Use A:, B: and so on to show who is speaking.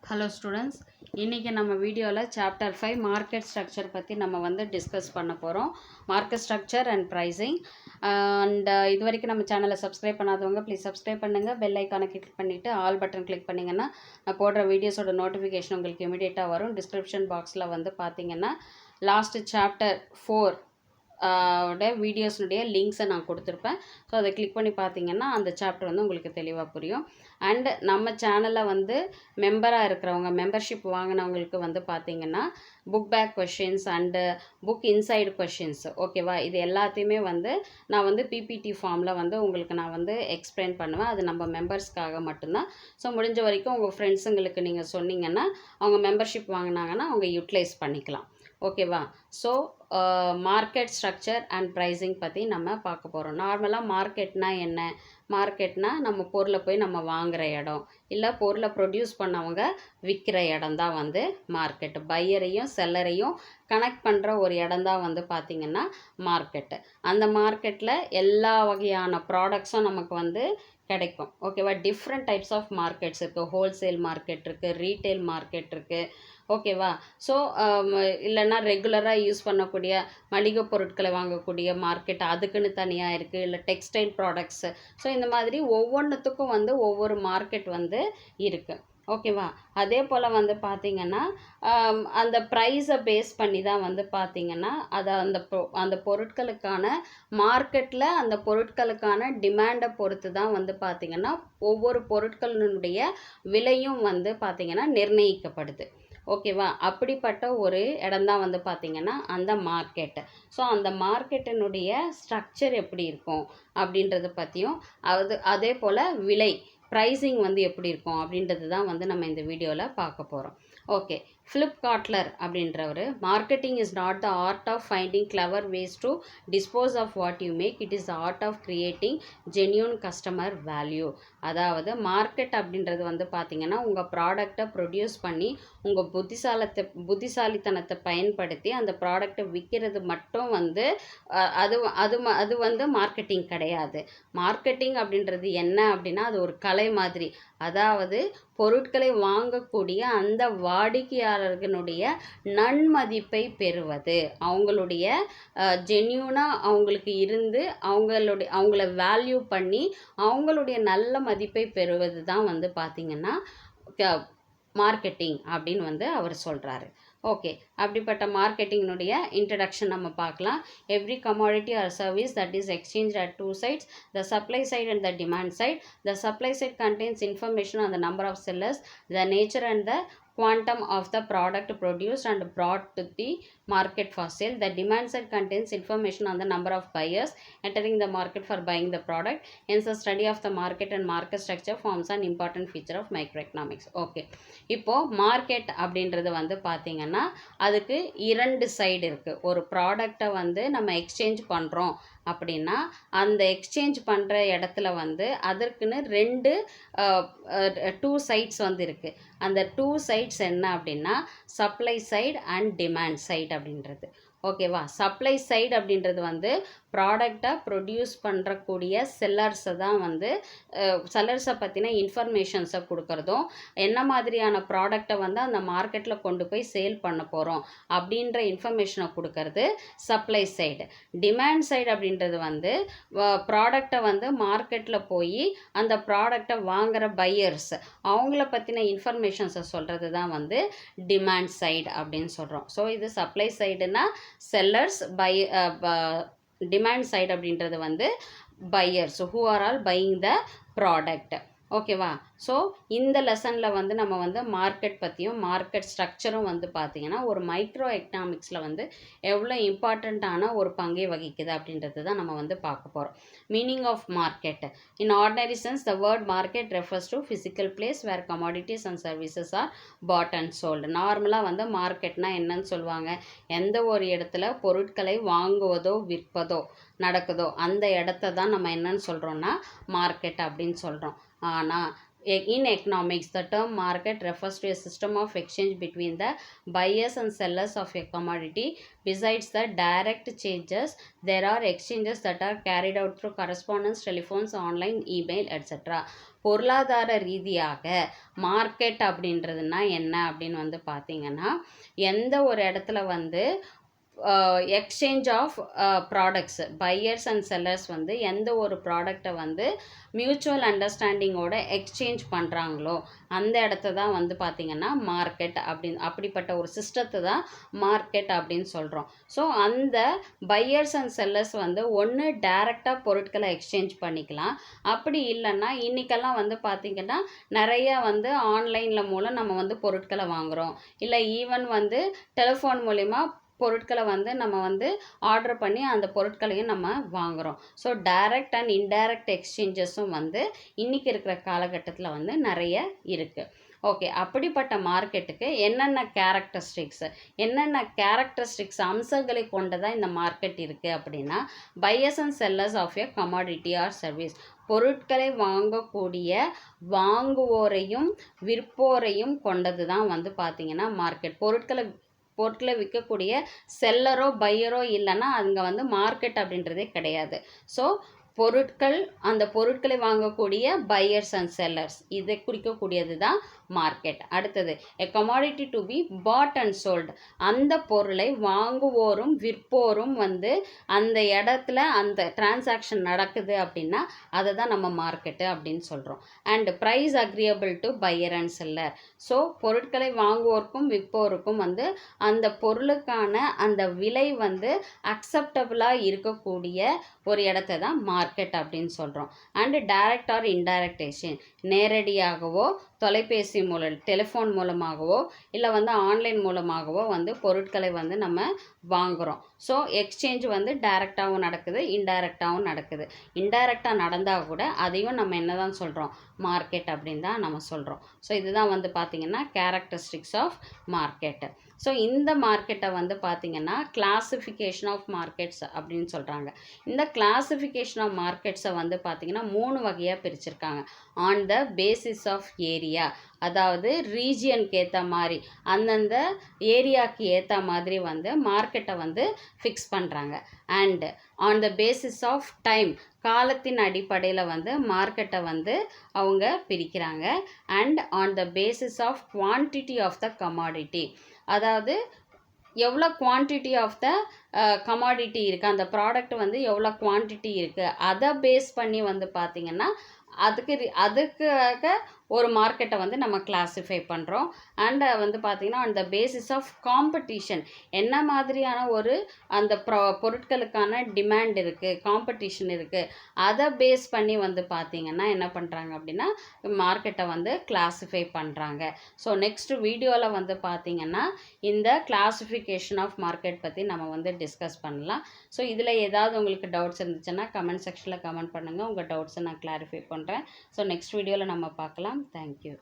A: Hello students, இன்றைக்கி நம்ம வீடியோவில் சாப்டர் 5 மார்க்கெட் ஸ்ட்ரக்சர் பற்றி நம்ம வந்து டிஸ்கஸ் பண்ண போகிறோம். Market structure and pricing. இது வரைக்கும் நம்ம சேனலை சப்ஸ்கிரைப் பண்ணாதவங்க ப்ளீஸ் சப்ஸ்கிரைப் பண்ணுங்கள். பெல் ஐக்கானை கிளிக் பண்ணிவிட்டு ஆல் பட்டன் கிளிக் பண்ணிங்கன்னா நான் போடுற வீடியோஸோட நோட்டிஃபிகேஷன் உங்களுக்கு இமீடியட்டாக வரும். டிஸ்கிரிப்ஷன் பாக்ஸில் வந்து பார்த்தீங்கன்னா லாஸ்ட்டு சாப்டர் 4 வீடியோஸுடைய லிங்க்ஸை நான் கொடுத்துருப்பேன். ஸோ அதை கிளிக் பண்ணி பார்த்தீங்கன்னா அந்த சாப்டர் வந்து உங்களுக்கு தெளிவாக புரியும். அண்ட் நம்ம சேனலில் வந்து மெம்பராக இருக்கிறவங்க, மெம்பர்ஷிப் வாங்கினவங்களுக்கு வந்து பார்த்தீங்கன்னா book back questions and book inside questions, ஓகேவா, இது எல்லாத்தையுமே வந்து நான் வந்து பிபிடி ஃபார்மில் வந்து உங்களுக்கு நான் வந்து எக்ஸ்பிளைன் பண்ணுவேன். அது நம்ம மெம்பர்ஸ்க்காக மட்டும்தான். ஸோ முடிஞ்ச வரைக்கும் உங்கள் ஃப்ரெண்ட்ஸுங்களுக்கு நீங்கள் சொன்னீங்கன்னா அவங்க மெம்பர்ஷிப் வாங்கினாங்கன்னா அவங்க யூட்டிலைஸ் பண்ணிக்கலாம், ஓகேவா. So market structure and pricing பற்றி நம்ம பார்க்க போகிறோம். நார்மலாக மார்க்கெட்னா என்ன? மார்க்கெட்னா நம்ம பொருளை போய் நம்ம வாங்குகிற இடம், இல்லை பொருளை ப்ரொடியூஸ் பண்ணவங்க விற்கிற இடம் தான் வந்து மார்க்கெட்டு. பையரையும் செல்லரையும் கனெக்ட் பண்ணுற ஒரு இடம் தான் வந்து பார்த்திங்கன்னா மார்க்கெட்டு. அந்த மார்க்கெட்டில் எல்லா வகையான ப்ராடக்ட்ஸும் நமக்கு வந்து கிடைக்கும், ஓகேவா. டிஃப்ரெண்ட் டைப்ஸ் ஆஃப் மார்க்கெட்ஸ் இருக்குது. ஹோல்சேல் மார்க்கெட் இருக்குது, ரீட்டைல் மார்க்கெட் இருக்குது, ஓகேவா. ஸோ இல்லைன்னா ரெகுலராக யூஸ் பண்ணக்கூடிய மளிகை பொருட்களை வாங்கக்கூடிய மார்க்கெட் அதுக்குன்னு தனியாக இருக்குது, இல்லை டெக்ஸ்டைல் ப்ராடக்ட்ஸு. ஸோ இந்த மாதிரி ஒவ்வொன்றுத்துக்கும் வந்து ஒவ்வொரு மார்க்கெட் வந்து இருக்குது, ஓகேவா. அதே போல் வந்து பார்த்திங்கன்னா அந்த ப்ரைஸை பேஸ் பண்ணி தான் வந்து பார்த்திங்கன்னா அதை அந்த பொருட்களுக்கான மார்க்கெட்டில் அந்த பொருட்களுக்கான டிமாண்டை பொறுத்து தான் வந்து பார்த்திங்கன்னா ஒவ்வொரு பொருட்களினுடைய விலையும் வந்து பார்த்திங்கன்னா நிர்ணயிக்கப்படுது, ஓகேவா. அப்படிப்பட்ட ஒரு இடம்தான் வந்து பார்த்திங்கன்னா அந்த மார்க்கெட்டு. ஸோ அந்த மார்க்கெட்டினுடைய ஸ்ட்ரக்சர் எப்படி இருக்கும் அப்படின்றத பற்றியும் அதே போல் விலை ப்ரைஸிங் வந்து எப்படி இருக்கும் அப்படின்றது தான் வந்து நம்ம இந்த வீடியோவில் பார்க்க போகிறோம். ஓகே, ஃபிலிப் காட்லர் அப்படின்றவர், marketing is not the art of finding clever ways to dispose of what you make, it is the art of creating genuine customer value. அதாவது மார்க்கெட் அப்படின்றது வந்து பார்த்திங்கன்னா உங்கள் ப்ராடக்டை ப்ரொடியூஸ் பண்ணி உங்கள் புத்திசாலித்தனத்தை பயன்படுத்தி அந்த ப்ராடக்டை விற்கிறது மட்டும் வந்து அது வந்து மார்க்கெட்டிங் கிடையாது. மார்க்கெட்டிங் அப்படின்றது என்ன அப்படின்னா அது ஒரு கலை மாதிரி. அதாவது பொருட்களை வாங்கக்கூடிய அந்த வாடிக்கையாளர்களுடைய நன்மதிப்பை பெறுவது, அவங்களுடைய ஜென்யூனாக அவங்களுக்கு இருந்து அவங்கள வேல்யூ பண்ணி அவங்களுடைய நல்ல மதிப்பை பெறுவது தான் வந்து பார்த்திங்கன்னா மார்க்கெட்டிங் அப்படின்னு வந்து அவர் சொல்கிறாரு. ஓகே, அப்படிப்பட்ட மார்க்கெட்டிங்கினுடைய இன்ட்ரடக்ஷன் நம்ம பார்க்கலாம். Every commodity or service that is exchange at two sides, the supply side and the demand side. The supply side contains information on the number of sellers, the nature and the quantum of the product produced and brought to the market for sale. The demand side contains information on the number of buyers entering the market for buying the product. Hence, the study of the market and market structure forms an important feature of microeconomics. Okay, இப்போது market அப்படின்றது வந்து பார்த்திங்கன்னா அதுக்கு இரண்டு side இருக்குது. ஒரு ப்ராடக்டை வந்து நம்ம எக்ஸ்சேஞ்ச் பண்ணுறோம் அப்படின்னா அந்த எக்ஸ்சேஞ்ச் பண்ணுற இடத்துல வந்து அதற்குன்னு டூ சைட்ஸ் வந்து இருக்குது. அந்த டூ சைட்ஸ் என்ன அப்படின்னா supply side and demand side அப்படின்றது, ஓகேவா. சப்ளை சைடு அப்படின்றது வந்து ப்ராடக்டை ப்ரொடியூஸ் பண்ணுறக்கூடிய செல்லர்ஸை தான் வந்து செல்லர்ஸை பற்றின இன்ஃபர்மேஷன்ஸை கொடுக்குறதும், என்ன மாதிரியான ப்ராடக்டை வந்து அந்த மார்க்கெட்டில் கொண்டு போய் சேல் பண்ண போகிறோம் அப்படின்ற இன்ஃபர்மேஷனை கொடுக்கறது சப்ளை சைடு. டிமாண்ட் சைடு அப்படின்றது வந்து ப்ராடக்டை வந்து மார்க்கெட்டில் போய் அந்த ப்ராடக்டை வாங்குகிற பையர்ஸ் அவங்கள பற்றின இன்ஃபர்மேஷன்ஸை சொல்கிறது தான் வந்து டிமாண்ட் சைடு அப்படின்னு சொல்கிறோம். ஸோ இது சப்ளை சைடுனா செல்லர்ஸ், டிமாண்ட் சைடு அப்படின்றது வந்து buyers who are all buying the product, ஓகேவா. ஸோ இந்த லெசனில் வந்து நம்ம வந்து மார்க்கெட் பற்றியும் மார்க்கெட் ஸ்ட்ரக்சரும் வந்து பார்த்திங்கன்னா ஒரு மைக்ரோ எக்கனாமிக்ஸில் வந்து எவ்வளோ இம்பார்ட்டண்ட்டான ஒரு பங்கை வகிக்குது அப்படின்றது தான் நம்ம வந்து பார்க்க போகிறோம். Meaning of market. In ordinary sense the word market refers to physical place where commodities and services are bought and sold. நார்மலாக வந்து மார்க்கெட்னா என்னன்னு சொல்லுவாங்க, எந்த ஒரு இடத்துல பொருட்களை வாங்குவதோ விற்பதோ நடக்குதோ அந்த இடத்த தான் நம்ம என்னன்னு சொல்கிறோன்னா மார்க்கெட் அப்படின்னு சொல்கிறோம். ஆனால் In economics, the term market refers to a system of exchange between the buyers and sellers of a commodity. Besides the direct changes, there are exchanges that are carried out through correspondence, telephones, online, email, etc. பொருளாதார ரீதியாக market அப்படின்றதுனா என்ன அப்படின்னு வந்து பார்த்தீங்கன்னா, எந்த ஒரு இடத்துல வந்து exchange of products, buyers and sellers வந்து எந்த ஒரு ப்ராடக்டை வந்து மியூச்சுவல் அண்டர்ஸ்டாண்டிங்கோட எக்ஸ்சேஞ்ச் பண்ணுறாங்களோ அந்த இடத்த தான் வந்து பார்த்திங்கன்னா மார்க்கெட் அப்படிப்பட்ட ஒரு சிஸ்டத்தை தான் மார்க்கெட் அப்படின்னு சொல்கிறோம். ஸோ அந்த பையர்ஸ் அண்ட் செல்லர்ஸ் வந்து ஒன்று டைரெக்டாக பொருட்களை எக்ஸ்சேஞ்ச் பண்ணிக்கலாம். அப்படி இல்லைன்னா இன்றைக்கெல்லாம் வந்து பார்த்திங்கன்னா நிறையா வந்து ஆன்லைனில் மூலம் நம்ம வந்து பொருட்களை வாங்குகிறோம். இல்லை ஈவன் வந்து டெலிஃபோன் மூலிமா பொருட்களை வந்து நம்ம வந்து ஆர்டர் பண்ணி அந்த பொருட்களையும் நம்ம வாங்குகிறோம். ஸோ டைரக்ட் அண்ட் இன்டைரக்ட் எக்ஸ்சேஞ்சஸும் வந்து இன்றைக்கி இருக்கிற காலகட்டத்தில் வந்து நிறைய இருக்குது. ஓகே, அப்படிப்பட்ட மார்க்கெட்டுக்கு என்னென்ன கேரக்டரிஸ்டிக்ஸ் அம்சங்களை கொண்டதாக இந்த மார்க்கெட் இருக்குது அப்படின்னா, buyers and sellers of a commodity or service, பொருட்களை வாங்கக்கூடிய வாங்குவோரையும் விற்போரையும் கொண்டது தான் வந்து பார்த்திங்கன்னா மார்க்கெட். பொருட்களை விற்கக்கூடிய செல்லரோ பையரோ இல்லைன்னா அங்கே வந்து மார்க்கெட் அப்படின்றதே கிடையாது. ஸோ அந்த பொருட்களை வாங்கக்கூடிய பையர்ஸ் அண்ட் செல்லர்ஸ், இதை குறிக்கக்கூடியது தான் மார்க்கெட். அடுத்தது a commodity to be bought and sold, அந்த பொருளை வாங்குவோரும் விற்போரும் வந்து அந்த இடத்துல அந்த டிரான்சாக்ஷன் நடக்குது அப்படின்னா அதை தான் நம்ம மார்க்கெட்டு அப்படின்னு சொல்கிறோம். And price agreeable to buyer and seller, so பொருட்களை வாங்குவோருக்கும் விற்போருக்கும் வந்து அந்த பொருளுக்கான அந்த விலை வந்து அக்செப்டபுளாக இருக்கக்கூடிய ஒரு இடத்த தான் மார்க்கெட் அப்படின்னு சொல்கிறோம். And direct R indirect exchange, நேரடியாகவோ தொலைபேசி மூலம் டெலிஃபோன் மூலமாகவோ இல்லை வந்து ஆன்லைன் மூலமாகவோ வந்து பொருட்களை வந்து நம்ம வாங்குகிறோம். ஸோ எக்ஸ்சேஞ்ச் வந்து டைரெக்டாகவும் நடக்குது, இன்டைரக்டாகவும் நடக்குது. இன்டைரக்டாக நடந்தால் கூட அதையும் நம்ம என்ன தான் சொல்கிறோம், மார்க்கெட் அப்படின்னு தான் நம்ம சொல்கிறோம். ஸோ இதுதான் வந்து பார்த்திங்கன்னா கேரக்டரிஸ்டிக்ஸ் ஆஃப் மார்க்கெட்டு. ஸோ இந்த மார்க்கெட்டை வந்து பார்த்திங்கன்னா கிளாசிஃபிகேஷன் ஆஃப் மார்க்கெட்ஸ் அப்படின்னு சொல்கிறாங்க. இந்த கிளாசிஃபிகேஷன் ஆஃப் மார்க்கெட்ஸை வந்து பார்த்திங்கன்னா 3 வகையாக பிரிச்சிருக்காங்க. On the basis of area, அதாவது ரீஜியனுக்கு ஏற்ற மாதிரி அந்தந்த ஏரியாவுக்கு ஏற்ற மாதிரி வந்து மார்க்கெட்டை வந்து ஃபிக்ஸ் பண்ணுறாங்க. And on the basis of time, காலத்தின் அடிப்படையில் வந்து மார்க்கெட்டை வந்து அவங்க பிரிக்கிறாங்க. And on the basis of quantity of the commodity, அதாவது எவ்வளோ குவான்டிட்டி ஆஃப் த கமாடிட்டி இருக்குது, அந்த ப்ராடக்ட் வந்து எவ்வளோ குவான்டிட்டி இருக்குது, அதை பேஸ் பண்ணி வந்து பார்த்திங்கன்னா அதுக்காக ஒரு மார்க்கெட்டை வந்து நம்ம கிளாஸிஃபை பண்ணுறோம். அண்ட் வந்து பார்த்திங்கன்னா அந்த பேசிஸ் ஆஃப் காம்படிஷன், என்ன மாதிரியான ஒரு அந்த பொருட்களுக்கான டிமாண்ட் இருக்குது, காம்படிஷன் இருக்குது, அதை பேஸ் பண்ணி வந்து பார்த்திங்கன்னா என்ன பண்ணுறாங்க அப்படின்னா மார்க்கெட்டை வந்து கிளாஸிஃபை பண்ணுறாங்க. ஸோ நெக்ஸ்ட் வீடியோவில் வந்து பார்த்திங்கன்னா இந்த கிளாஸிஃபிகேஷன் ஆஃப் மார்க்கெட் பற்றி நம்ம வந்து டிஸ்கஸ் பண்ணலாம். ஸோ இதில் ஏதாவது உங்களுக்கு டவுட்ஸ் இருந்துச்சுன்னா கமெண்ட் செக்ஷனில் கமெண்ட் பண்ணுங்கள், உங்கள் டவுட்ஸை நான் கிளாரிஃபை பண்ணுறேன். ஸோ நெக்ஸ்ட் வீடியோவில் நம்ம பார்க்கலாம். Thank you.